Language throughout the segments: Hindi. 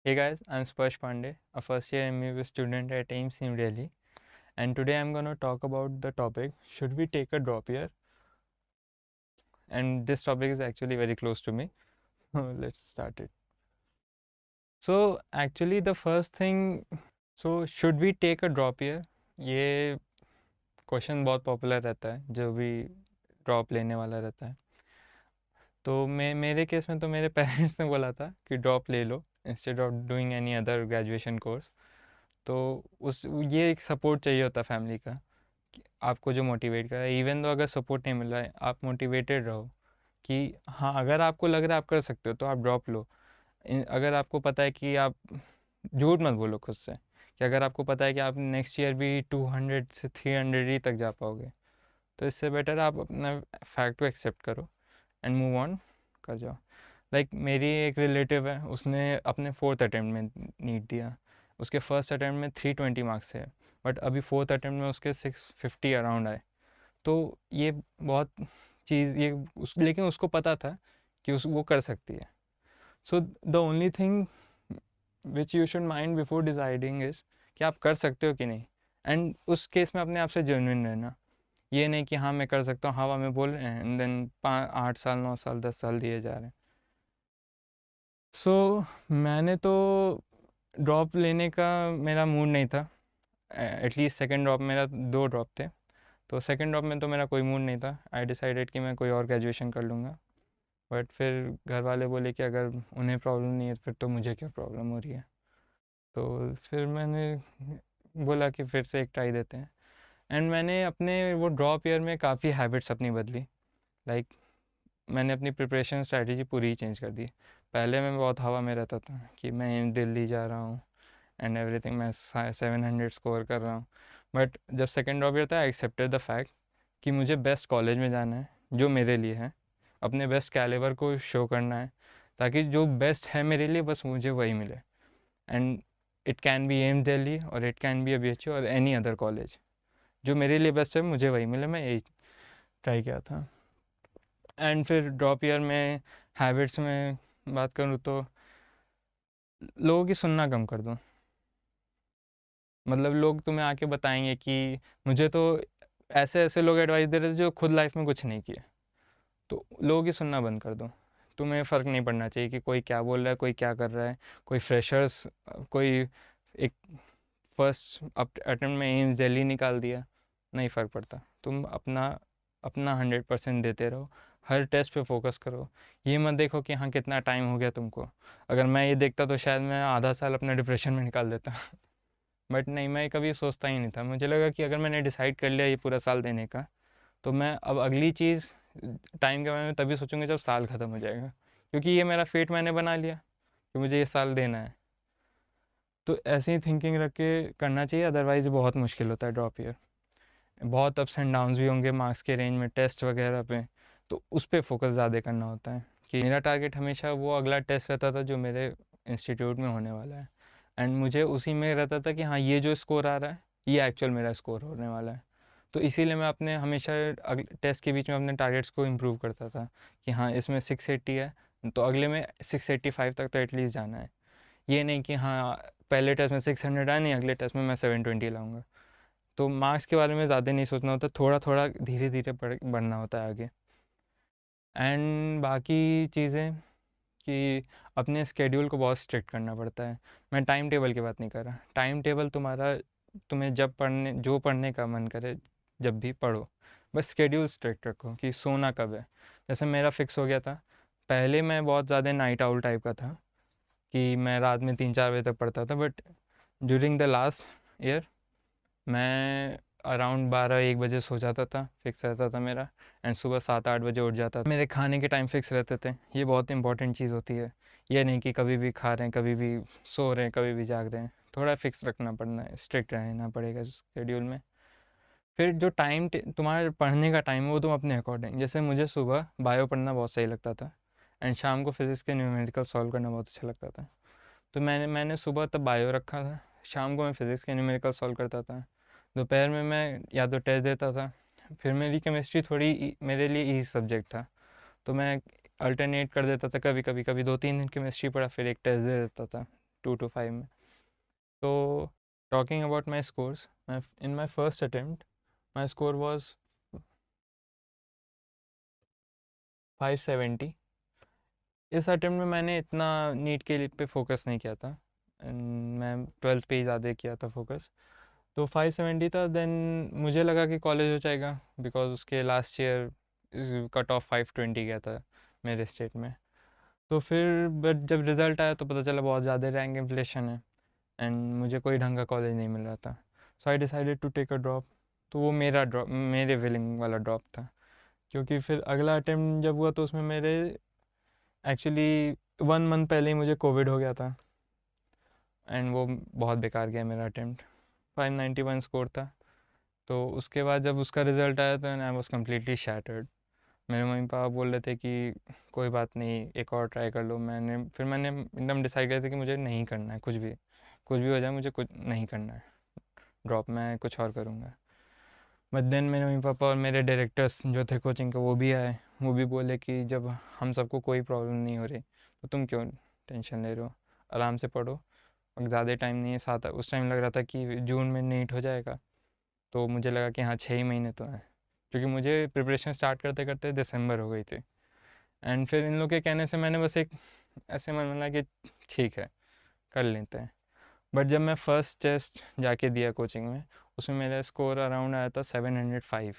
Hey guys, I'm Sparsh Pandey, a first year MBA student at AIMS New Delhi, and today I'm going to talk about the topic should we take a drop year? And this topic is actually very close to me, so let's start it. So, actually, the first thing, so should we take a drop year? ये क्वेश्चन बहुत पॉपुलर रहता है जो भी ड्रॉप लेने वाला रहता है। तो मेरे केस में तो मेरे पेरेंट्स ने बोला था कि ड्रॉप ले लो instead of doing any other graduation course. तो उस ये एक सपोर्ट चाहिए होता है फैमिली का कि आपको जो मोटिवेट करे, इवन दो अगर सपोर्ट नहीं मिल रहा है आप मोटिवेटेड रहो कि हाँ, अगर आपको लग रहा है आप कर सकते हो तो आप ड्रॉप लो। अगर आपको पता है कि आप झूठ मत बोलो खुद से कि अगर आपको पता है कि आप नेक्स्ट ईयर भी 200 से 300 ही तक जा पाओगे, तो इससे बेटर आप अपना फैक्ट को एक्सेप्ट करो एंड मूव ऑन कर जाओ। मेरी एक रिलेटिव है, उसने अपने फोर्थ अटैम्प्ट में नीट दिया। उसके फर्स्ट अटैम्प्ट में 320 मार्क्स थे, बट अभी फोर्थ अटैम्प्ट में उसके 650 अराउंड आए। तो ये बहुत चीज़ ये लेकिन उसको पता था कि वो कर सकती है। So the only thing which you should mind before deciding is कि आप कर सकते हो कि नहीं, एंड उस केस में अपने आप से जेन्युइन रहना। ये नहीं कि हाँ मैं कर सकता हूँ, हवा में बोल रहे हैं एंड देन 8 साल 9 साल 10 साल दिए जा रहे हैं। मैंने तो ड्रॉप लेने का मेरा मूड नहीं था। एटलीस्ट सेकंड ड्रॉप, मेरा 2 ड्रॉप थे, तो सेकंड ड्रॉप में तो मेरा कोई मूड नहीं था। आई डिसाइडेड कि मैं कोई और ग्रेजुएशन कर लूँगा। बट फिर घर वाले बोले कि अगर उन्हें प्रॉब्लम नहीं है फिर तो मुझे क्या प्रॉब्लम हो रही है। तो फिर मैंने बोला कि फिर से एक ट्राई देते हैं, एंड मैंने अपने वो ड्रॉप ईयर में काफ़ी हैबिट्स अपनी बदली। लाइक मैंने अपनी प्रिपरेशन स्ट्रैटेजी पूरी ही चेंज कर दी। पहले मैं बहुत हवा में रहता था कि मैं दिल्ली जा रहा हूँ एंड एवरीथिंग, मैं 700 स्कोर कर रहा हूँ। बट जब सेकेंड ड्रॉप ईयर था, आई एक्सेप्टेड द फैक्ट कि मुझे बेस्ट कॉलेज में जाना है जो मेरे लिए है, अपने बेस्ट कैलिबर को शो करना है, ताकि जो बेस्ट है मेरे लिए बस मुझे वही मिले। And it can be AIIMS Delhi और इट कैन बी BHU और एनी अदर कॉलेज, जो मेरे लिए बेस्ट है मुझे वही मिले, मैं यही ट्राई किया था। एंड फिर ड्रॉप ईयर में हैबिट्स में बात करूँ तो लोगों की सुनना कम कर दूँ। मतलब लोग तुम्हें आके बताएंगे कि मुझे तो ऐसे ऐसे लोग एडवाइस दे रहे थे जो खुद लाइफ में कुछ नहीं किए, तो लोगों की सुनना बंद कर दो। तुम्हें फ़र्क नहीं पड़ना चाहिए कि कोई क्या बोल रहा है, कोई क्या कर रहा है, कोई फ्रेशर्स, कोई एक फर्स्ट अटेम्प्ट में एम्स दिल्ली निकाल दिया, नहीं फ़र्क पड़ता। तुम अपना अपना 100% देते रहो, हर टेस्ट पे फोकस करो। ये मत देखो कि हाँ कितना टाइम हो गया तुमको। अगर मैं ये देखता तो शायद मैं आधा साल अपना डिप्रेशन में निकाल देता बट नहीं, मैं कभी सोचता ही नहीं था। मुझे लगा कि अगर मैंने डिसाइड कर लिया ये पूरा साल देने का, तो मैं अब अगली चीज़ टाइम के बारे में तभी सोचूंगा जब साल ख़त्म हो जाएगा, क्योंकि ये मेरा फेट मैंने बना लिया कि मुझे ये साल देना है। तो ऐसे ही थिंकिंग रख के करना चाहिए, अदरवाइज़ बहुत मुश्किल होता है ड्रॉप ईयर। बहुत अप्स एंड डाउन्स भी होंगे मार्क्स के रेंज में, टेस्ट वगैरह पे, तो उस पर फोकस ज़्यादा करना होता है। कि मेरा टारगेट हमेशा वो अगला टेस्ट रहता था जो मेरे इंस्टीट्यूट में होने वाला है, एंड मुझे उसी में रहता था कि हाँ ये जो स्कोर आ रहा है ये एक्चुअल मेरा स्कोर होने वाला है। तो इसीलिए मैं अपने हमेशा टेस्ट के बीच में अपने टारगेट्स को इम्प्रूव करता था कि हाँ इसमें 680 है तो अगले में 685 तक तो एटलीस्ट जाना है। ये नहीं कि हाँ पहले टेस्ट में 600 आया, नहीं अगले टेस्ट में मैं 720 लाऊंगा। तो मार्क्स के बारे में ज़्यादा नहीं सोचना होता, थोड़ा थोड़ा धीरे धीरे बढ़ना होता है आगे। एंड बाकी चीज़ें कि अपने स्केड्यूल को बहुत स्ट्रिक्ट करना पड़ता है। मैं टाइम टेबल की बात नहीं कर रहा, टाइम टेबल तुम्हारा, तुम्हें जब पढ़ने का मन करे जब भी पढ़ो, बस स्केड्यूल स्ट्रिक्ट रखो कि सोना कब है। जैसे मेरा फिक्स हो गया था, पहले मैं बहुत ज़्यादा नाइट आउल टाइप का था कि मैं रात में 3-4 बजे तक पढ़ता था, but during the last year मैं अराउंड 12-1 बजे सो जाता था, फिक्स रहता था मेरा, एंड सुबह 7-8 बजे उठ जाता था। मेरे खाने के टाइम फिक्स रहते थे, ये बहुत इंपॉर्टेंट चीज़ होती है। ये नहीं कि कभी भी खा रहे हैं, कभी भी सो रहे हैं, कभी भी जाग रहे हैं। थोड़ा फिक्स रखना पड़ना है, स्ट्रिक्ट रहना पड़ेगा शेड्यूल में। फिर जो टाइम तुम्हारे पढ़ने का टाइम है वो तुम अपने अकॉर्डिंग, जैसे मुझे सुबह बायो पढ़ना बहुत सही लगता था एंड शाम को फिज़िक्स के न्यूमेरिकल सॉल्व करना बहुत अच्छा लगता था। तो मैंने सुबह तब बायो रखा था, शाम को मैं फ़िज़िक्स के न्यूमेरिकल सॉल्व करता था, दोपहर में मैं या तो टेस्ट देता था। फिर मेरी केमिस्ट्री थोड़ी मेरे लिए ईजी सब्जेक्ट था, तो मैं अल्टरनेट कर देता था, कभी कभी 2-3 दिन केमिस्ट्री पढ़ा फिर एक टेस्ट दे देता था, 2 to 5 में। तो talking about my scores, in my first attempt my score was 570। इस अटेम्प्ट में मैंने इतना नीट के लिए पे फोकस नहीं किया था, मैं 12th पे ही ज़्यादा किया था फोकस। तो 570 था। देन मुझे लगा कि कॉलेज हो जाएगा, बिकॉज उसके लास्ट ईयर कट ऑफ 520 गया था मेरे स्टेट में। तो फिर बट जब रिज़ल्ट आया तो पता चला बहुत ज़्यादा रैंक इन्फ्लेशन है एंड मुझे कोई ढंग का कॉलेज नहीं मिल रहा था। So I decided to take a drop. तो वो मेरा ड्रॉप, मेरे विलिंग वाला ड्रॉप था, क्योंकि फिर अगला अटेम्प्ट जब हुआ तो उसमें मेरे एक्चुअली 1 मंथ पहले ही मुझे कोविड हो गया था एंड वो बहुत बेकार गया मेरा अटेम्प्ट। 591 स्कोर था। तो उसके बाद जब उसका रिज़ल्ट आया तो आई वॉज कम्प्लीटली शैटर्ड। मेरे मम्मी पापा बोल रहे थे कि कोई बात नहीं, एक और ट्राई कर लो। मैंने एकदम डिसाइड किया था कि मुझे नहीं करना है, कुछ भी हो जाए मुझे कुछ नहीं करना है ड्रॉप, मैं कुछ और करूँगा। बट देन मेरे मम्मी पापा और मेरे डायरेक्टर्स जो थे कोचिंग के वो भी आए, वो भी बोले कि जब हम सबको कोई प्रॉब्लम नहीं हो रही तो तुम क्यों टेंशन ले रहे हो, आराम से पढ़ो, अब ज़्यादा टाइम नहीं है। साथ उस टाइम लग रहा था कि जून में नीट हो जाएगा, तो मुझे लगा कि हाँ 6 ही महीने तो हैं, क्योंकि मुझे प्रिपरेशन स्टार्ट करते करते दिसंबर हो गई थी। एंड फिर इन लोग के कहने से मैंने बस एक ऐसे मन बना कि ठीक है कर लेते हैं। बट जब मैं फ़र्स्ट टेस्ट जाके दिया कोचिंग में, उसमें मेरा स्कोर अराउंड आया था 705।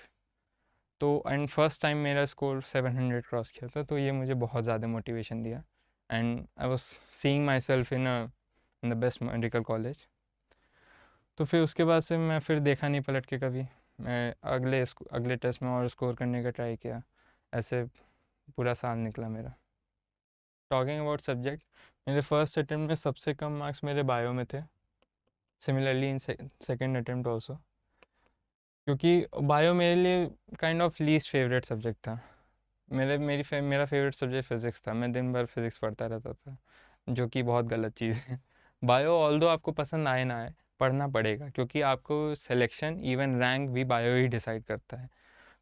तो एंड फर्स्ट टाइम मेरा स्कोर 700 क्रॉस किया था, तो ये मुझे बहुत ज़्यादा मोटिवेशन दिया and I was seeing my self in the best medical college. तो फिर उसके बाद से मैं फिर देखा नहीं पलट के कभी। मैं अगले टेस्ट में और स्कोर करने का ट्राई किया, ऐसे पूरा साल निकला मेरा। टॉकिंग अबाउट सब्जेक्ट, मेरे फर्स्ट अटेम्प्ट में सबसे कम मार्क्स मेरे बायो में थे, similarly in second attempt also, क्योंकि बायो मेरे लिए kind of least favourite subject था। मेरा फेवरेट सब्जेक्ट फ़िज़िक्स था। मैं दिन भर फिज़िक्स पढ़ता रहता था, जो कि बहुत गलत चीज़ है। बायो ऑल्दो आपको पसंद आए ना आए, पढ़ना पड़ेगा, क्योंकि आपको सिलेक्शन इवन रैंक भी बायो ही डिसाइड करता है।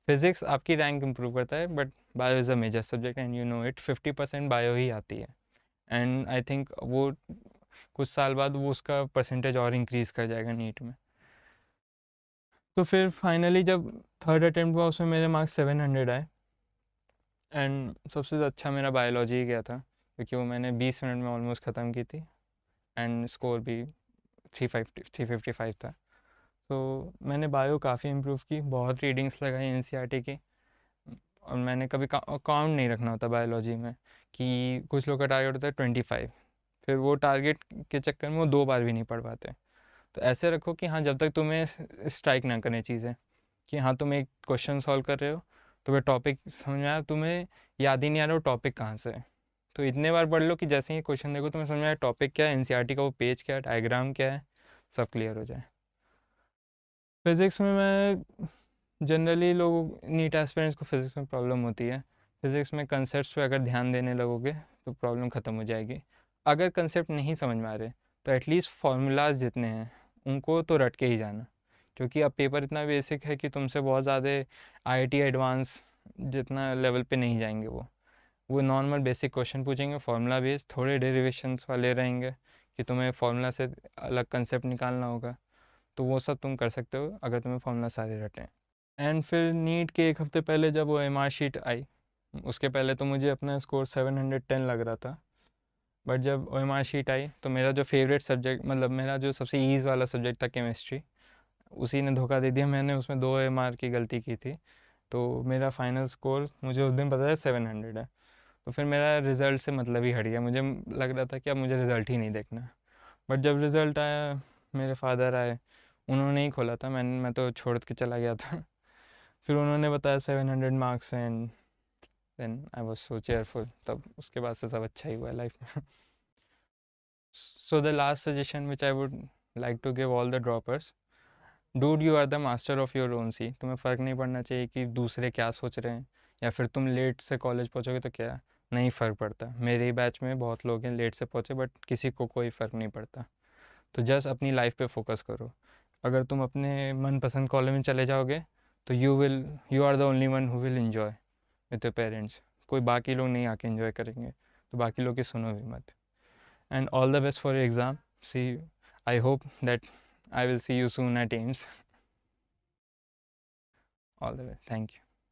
फिज़िक्स आपकी रैंक इम्प्रूव करता है, but bio is a major subject and you know it. 50% bio ही आती है एंड आई थिंक वो कुछ साल बाद वो उसका परसेंटेज और इंक्रीज़ कर जाएगा नीट में। तो फिर फाइनली जब थर्ड अटेम्प्ट हुआ उसमें मेरे मार्क्स 700 आए एंड सबसे अच्छा मेरा बायोलॉजी ही गया था, क्योंकि वो मैंने 20 मिनट में ऑलमोस्ट ख़त्म की थी एंड स्कोर भी 355 था। तो मैंने बायो काफ़ी इम्प्रूव की, बहुत रीडिंग्स लगाई एनसीईआरटी की। और मैंने कभी काउंट नहीं रखना होता बायोलॉजी में, कि कुछ लोग का टारगेट होता है 25, फिर वो टारगेट के चक्कर में वो 2 बार भी नहीं पढ़ पाते। तो ऐसे रखो कि हाँ, जब तक तुम्हें स्ट्राइक ना करें चीज़ें, कि हाँ तुम एक क्वेश्चन सॉल्व कर रहे हो तो वह टॉपिक समझ में आया, तुम्हें याद ही नहीं आ रहा वो टॉपिक कहाँ से है, तो इतने बार पढ़ लो कि जैसे ही क्वेश्चन देखो तुम्हें समझ में आया टॉपिक क्या है, एनसीईआरटी का वो पेज क्या है, डायग्राम क्या है, सब क्लियर हो जाए। फिज़िक्स में मैं जनरली लोग नीट एस्पिरेंट्स को फिज़िक्स में प्रॉब्लम होती है। फिज़िक्स में कंसेप्ट्स पे अगर ध्यान देने लगोगे तो प्रॉब्लम ख़त्म हो जाएगी। अगर कंसेप्ट नहीं समझ में आ रहे तो एटलीस्ट फार्मूलाज जितने हैं उनको तो रट के ही जाना, क्योंकि अब पेपर इतना बेसिक है कि तुमसे बहुत ज़्यादा आईआईटी एडवांस जितना लेवल पे नहीं जाएंगे। वो नॉर्मल बेसिक क्वेश्चन पूछेंगे, फार्मूला बेस्ड, थोड़े डेरिवेशंस वाले रहेंगे कि तुम्हें फार्मूला से अलग कंसेप्ट निकालना होगा, तो वो सब तुम कर सकते हो अगर तुम्हें फार्मूला सारे रटें। एंड फिर नीट के एक हफ़्ते पहले जब वो एमआर शीट आई, उसके पहले तो मुझे अपना स्कोर 710 लग रहा था। बट जब ओ एम आर शीट आई तो मेरा जो फेवरेट सब्जेक्ट, मतलब मेरा जो सबसे ईज़ वाला सब्जेक्ट था केमिस्ट्री, उसी ने धोखा दे दिया। मैंने उसमें 2 MR की गलती की थी, तो मेरा फाइनल स्कोर मुझे उस दिन पता है 700 है। तो फिर मेरा रिज़ल्ट से मतलब ही हट गया, मुझे लग रहा था कि अब मुझे रिज़ल्ट ही नहीं देखना। बट जब रिज़ल्ट आया, मेरे फादर आए, उन्होंने ही खोला था, मैं तो छोड़ के चला गया था। फिर उन्होंने बताया 700 marks and then I was so cheerful. तब उसके बाद से सब अच्छा ही हुआ लाइफ में। So the last suggestion which I would like to give all the droppers, dude you are the master of your own sea. तुम्हें फ़र्क नहीं पड़ना चाहिए कि दूसरे क्या सोच रहे हैं, या फिर तुम लेट से कॉलेज पहुँचोगे तो क्या, नहीं फ़र्क पड़ता। मेरे ही बैच में बहुत लोग हैं लेट से पहुँचे, बट किसी को कोई फ़र्क नहीं पड़ता। तो जस्ट अपनी लाइफ पे फोकस करो। अगर तुम अपने मनपसंद कॉलेज में चले जाओगे तो you are the only one who will enjoy with your parents. कोई बाकी लोग नहीं आके इन्जॉय करेंगे, तो बाकी लोग की सुनो भी मत। and all the best for your exam. See, I hope that I will see you soon at AIMS. All the best. Thank you.